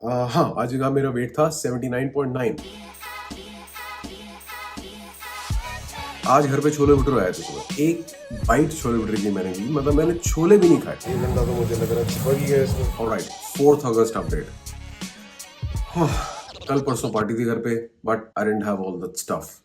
हाँ, आज का मेरा वेट था 79.9। आज घर पे छोले भटूरे आए थे सुबह। एक बाइट छोले भटूरे की मैंने ली, मतलब मैंने छोले भी नहीं खाए। एक घंटा तो मुझे लग रहा है चिपक ही गया इसमें। ऑलराइट, 4th अगस्त अपडेट। कल परसों पार्टी थी घर पे, but I didn't have all that stuff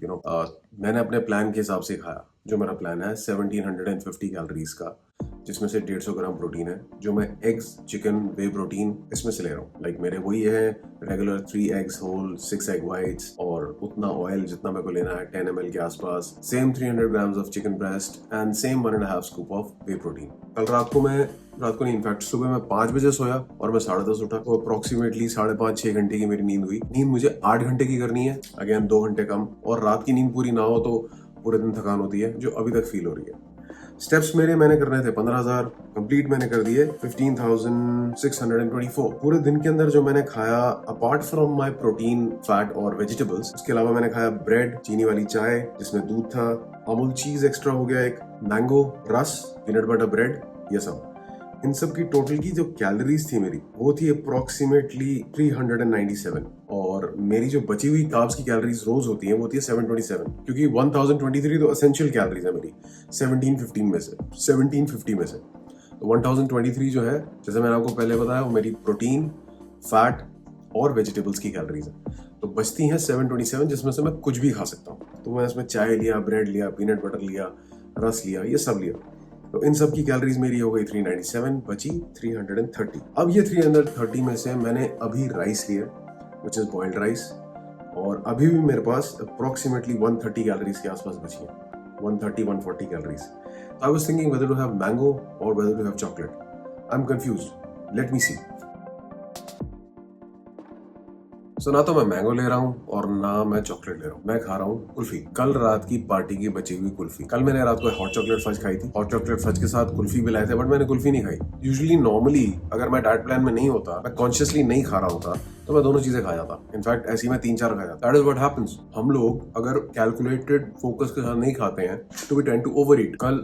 मैंने अपने प्लान के हिसाब से खाया। जो मेरा प्लान है 1750 कैलोरीज का, जिसमें से 150 ग्राम प्रोटीन है, जो मैं एग्स, चिकन, वे प्रोटीन इसमें से ले रहा हूँ। लाइक मेरे वही है regular 3 eggs whole, 6 egg whites, और उतना ऑयल जितना मेरे को लेना है 10 ml के आसपास। Same 300 grams of chicken breast and same 1.5 scoop of way protein. कल रात को नहीं, इनफैक्ट सुबह मैं 5 बजे सोया और मैं 10:30 उठा, तो अप्रोक्सीमेटली 5.5-6 घंटे की मेरी नींद हुई। नींद मुझे 8 घंटे की करनी है, अगेन 2 घंटे कम, और रात की नींद पूरी ना हो तो पूरे दिन थकान होती है, जो अभी तक फील हो रही है। स्टेप्स मैंने करने थे 15,000, कंप्लीट मैंने कर दिए 15,624। पूरे दिन के अंदर जो मैंने खाया, apart from my protein, fat और वेजिटेबल्स, उसके अलावा मैंने खाया ब्रेड, चीनी वाली चाय जिसमें दूध था, अमूल चीज एक्स्ट्रा हो गया, एक मैंगो रस, पीनट बटर ब्रेड, ये सब। इन सब की टोटल की जो कैलोरीज थी मेरी, वो थी अप्रोक्सीमेटली 397, और मेरी जो बची हुई कार्ब्स की कैलोरीज रोज होती हैं वो होती है 727, क्योंकि 1023 तो एसेंशियल कैलोरीज है मेरी 1750 में से। तो 1023 जो है, जैसे मैंने आपको पहले बताया, वो मेरी प्रोटीन, फैट और वेजिटेबल्स की कैलोरीज है। तो बचती हैं 727, जिसमें से मैं कुछ भी खा सकता हूँ। तो मैं इसमें चाय लिया, ब्रेड लिया, पीनट बटर लिया, रस लिया, ये सब लिया। तो इन सब की कैलोरीज मेरी हो गई 397, बची 330। अब ये 330 में से मैंने अभी राइस लिया, विच इज बॉइल्ड राइस, और अभी भी मेरे पास अप्रोक्सीमेटली 130 कैलोरीज के आसपास बची है, 130-140 calories. I was thinking whether to have mango और whether to have chocolate. I am confused, let me see. So ना तो मैं मैंगो ले रहा हूँ और ना मैं चॉकलेट ले रहा हूँ, मैं खा रहा हूँ कुल्फी। कल रात की पार्टी की बची हुई कुल्फी। कल मैंने रात को हॉट चॉकलेट फज खाई थी, हॉट चॉकलेट फज के साथ कुल्फी भी लाए थे, बट मैंने कुल्फी नहीं खाई। यूजुअली नॉर्मली अगर मैं डाइट प्लान में नहीं होता, मैं कॉन्शियसली नहीं खा रहा होता, तो मैं दोनों चीजें खा जाता। इनफैक्ट ऐसी मैं 3-4 खा जाता। That is what happens. हम लोग अगर कैलकुलेटेड फोकस के साथ नहीं खाते हैं तो we tend to overeat. कल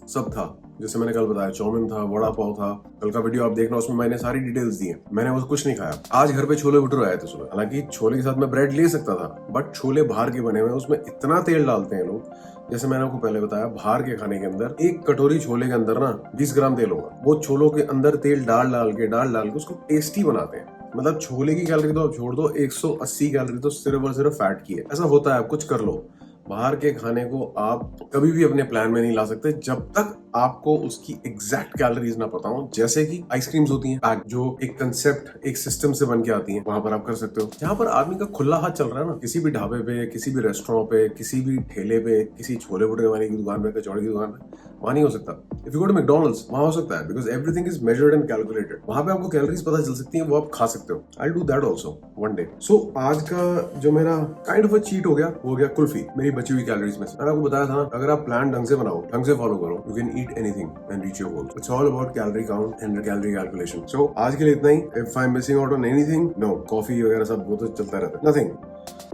सब था, जैसे मैंने कल बताया, चाउमीन था, वड़ा पाव था। कल का वीडियो आप देखना, उसमें मैंने सारी डिटेल्स दी हैं। मैंने वो कुछ नहीं खाया। आज घर पे छोले भटूरे आए थे सुबह। हालांकि छोले के साथ मैं ब्रेड ले सकता था, बट छोले बाहर के बने हुए, उसमें इतना तेल डालते हैं लोग। जैसे मैंने आपको पहले बताया, बाहर के खाने के अंदर एक कटोरी छोले के अंदर ना 20 ग्राम तेल होगा। वो छोलों के अंदर तेल डाल डाल के उसको टेस्टी बनाते हैं। मतलब छोले की कैलोरी तो आप छोड़ दो, 180 कैलोरी तो सिर्फ और सिर्फ फैट की है। ऐसा होता है, कुछ कर लो। बाहर के खाने को आप कभी भी अपने प्लान में नहीं ला सकते जब तक आपको उसकी एग्जैक्ट कैलोरीज ना पता हो। जैसे कि आइसक्रीम्स होती हैं पैक, जो एक कंसेप्ट, एक सिस्टम से बन के आती हैं, वहां पर आप कर सकते हो। जहां पर आदमी का खुला हाथ चल रहा है ना, किसी भी ढाबे पे, किसी भी रेस्टोरेंट पे, किसी भी ठेले पे, किसी छोले भटूरे वाले की दुकान पे, कचौड़ी की दुकान पे, वहां नहीं हो सकता। If you go to McDonald's, वहां हो सकता है, because everything is measured and calculated. वहां पे आपको कैलोरीज पता चल सकती है, वो आप खा सकते हो। I do that also one day. So आज का जो मेरा काइंड ऑफ अ चीट हो गया कुल्फी, मेरी बची हुई कैलोरीज में से। मैंने आपको बताया था ना, अगर आप प्लान ढंग से बनाओ, ढंग से फॉलो करो, you can eat anything and reach your goals. It's all about calorie count and calorie calculation. So आज के लिए इतना ही। If I am missing out on anything, no, coffee वगैरह सब वो तो चलता रहता है, नथिंग।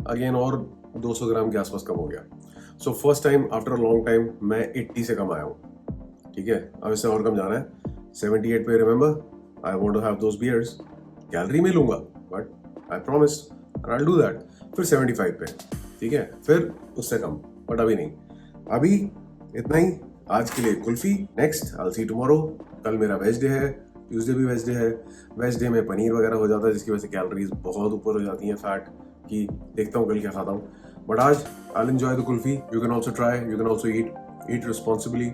अगेन और 200 ग्राम के आसपास कम हो गया। So first time after a long time मैं 80 से कम आया हूँ। ठीक है, अब इससे और कम जाना है 78 पे। Remember, I want to have those beers. Calorie में लूंगा, but I promise I will do that. फिर 75 पे, ठीक है, फिर उससे कम, बट अभी नहीं। अभी इतना ही आज के लिए kulfi. Next I will see tomorrow. कल मेरा वेज डे है, ट्यूसडे भी वेज डे है। वेज डे में पनीर वगैरह हो जाता है, जिसकी वजह से कैलोरीज बहुत ऊपर हो जाती हैं फैट की। देखता हूँ कल क्या खाता हूँ, बट आज I will enjoy the kulfi. You can also try, you can also eat responsibly,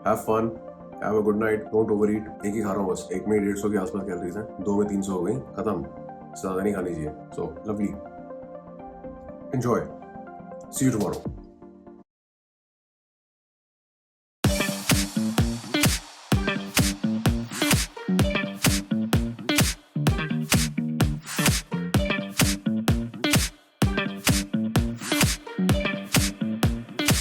have fun, have a good night, don't overeat. एक ही खा रहा हूँ बस, एक में 150 के आसपास कैलोरीज हैं, 2 में 300 हो गई, खत्म। ज्यादा नहीं खानी चाहिए। So lovely, enjoy, see you tomorrow.